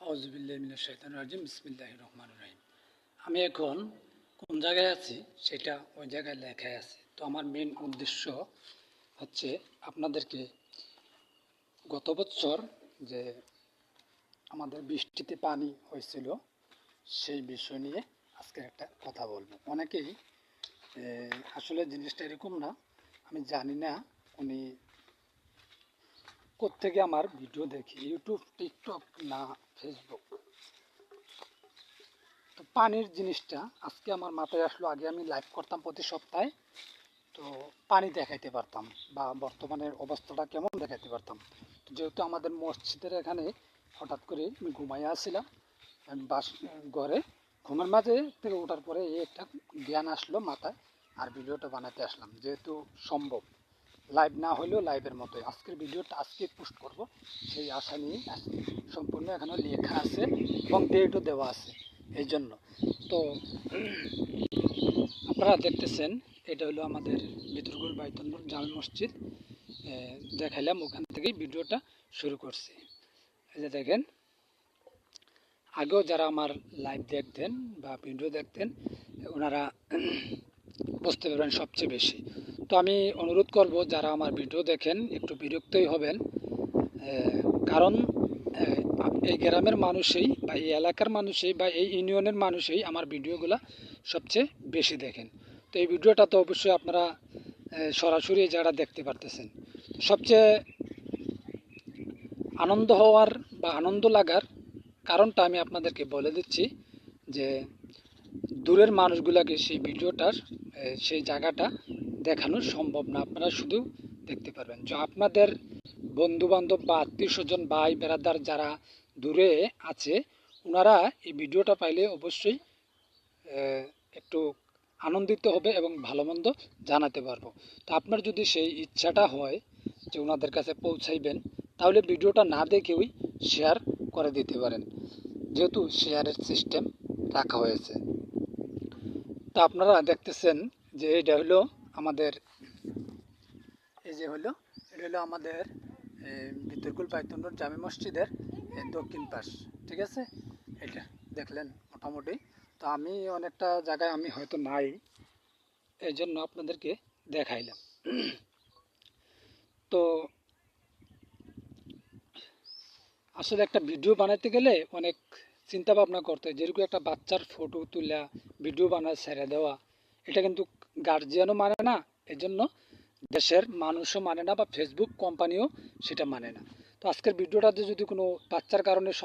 আউযুবিল্লাহি মিনাশ শাইতানির রাজিম বিসমিল্লাহির রহমানির রহিম। আমি এখন কোন জায়গায় আছি সেটা ওই জায়গায় লেখাই আছে। তো আমার মেন উদ্দেশ্য হচ্ছে আপনাদেরকে গত বছর যে আমাদের বৃষ্টিতে পানি হয়েছিল সেই বিষয় নিয়ে আজকে একটা কথা বলবো। অনেকেই আসলে জিনিসটা এরকম না, আমি জানি না উনি কোত্থেকে আমার ভিডিও দেখি, ইউটিউব, টিকটক না ফেসবুক। তো পানির জিনিসটা আজকে আমার মাথায় আসলো। আগে আমি লাইভ করতাম প্রতি সপ্তাহে, তো পানি দেখাইতে পারতাম বা বর্তমানের অবস্থাটা কেমন দেখাইতে পারতাম। যেহেতু আমাদের মসজিদের এখানে হঠাৎ করে আমি ঘুমাইয়া আসছিলাম, বাস ঘরে ঘুমের মাঝে থেকে ওঠার পরে এই একটা জ্ঞান আসলো মাথায়, আর ভিডিওটা বানাতে আসলাম। যেহেতু সম্ভব, লাইভ না হলেও লাইভের মতোই আজকের ভিডিওটা আজকে পোস্ট করব সেই আশা নিয়ে সম্পূর্ণ এখানে লেখা আছে এবং ডেটও দেওয়া আছে এই জন্য। তো আপনারা দেখতেছেন এটা হলো আমাদের ভিতরগুল বাইতুল জামে মসজিদ। দেখাইলাম, ওখান থেকেই ভিডিওটা শুরু করছি। এই যে দেখেন, আগেও যারা আমার লাইভ দেখতেন বা ভিডিও দেখতেন ওনারা বুঝতে পারবেন সবচেয়ে বেশি। তো আমি অনুরোধ করব যারা আমার ভিডিও দেখেন একটু বিরক্তই হবেন, কারণ এই গ্রামের মানুষই বা এই এলাকার মানুষই বা এই ইউনিয়নের মানুষই আমার ভিডিওগুলো সবচেয়ে বেশি দেখেন। তো এই ভিডিওটা তো অবশ্যই আপনারা সরাসরি যারা দেখতে পারতেছেন। সবচেয়ে আনন্দ হওয়ার বা আনন্দ লাগার কারণটা আমি আপনাদেরকে বলে দিচ্ছি যে দূরের মানুষগুলোকে সেই ভিডিওটার সেই জায়গাটা দেখানো সম্ভব না, আপনারা শুধু দেখতে পারবেন। যে আপনাদের বন্ধু বান্ধব বা আত্মীয় স্বজন ভাই বেড়াদার যারা দূরে আছে ওনারা এই ভিডিওটা পাইলে অবশ্যই একটু আনন্দিত হবে এবং ভালো মন্দ জানাতে পারবো। তো আপনার যদি সেই ইচ্ছাটা হয় যে ওনাদের কাছে পৌঁছাইবেন, তাহলে ভিডিওটা না দেখেই শেয়ার করে দিতে পারেন, যেহেতু শেয়ারের সিস্টেম রাখা হয়েছে। তো আপনারা দেখতেছেন যে এটা হলো আমাদের, এই যে হলো এটা হলো আমাদের ভিতরকুল বাইতুল জামে মসজিদের দক্ষিণ পাশ, ঠিক আছে? এটা দেখলেন মোটামুটি। তো আমি অনেকটা জায়গায় আমি হয়তো নাই, এই জন্য আপনাদেরকে দেখাইলাম। তো আসলে একটা ভিডিও বানাইতে গেলে অনেক চিন্তা ভাবনা করতে হয়। যেরকম একটা বাচ্চার ফটো তুলা ভিডিও বানায় ছেড়ে দেওয়া, এটা কিন্তু গার্জিয়ানও মানে না, এজন্য দেশের মানুষও মানে না বা ফেসবুক কোম্পানিও সেটা মানে না। তো আজকের ভিডিওটাতে যদি কোনো বাচ্চার কারণে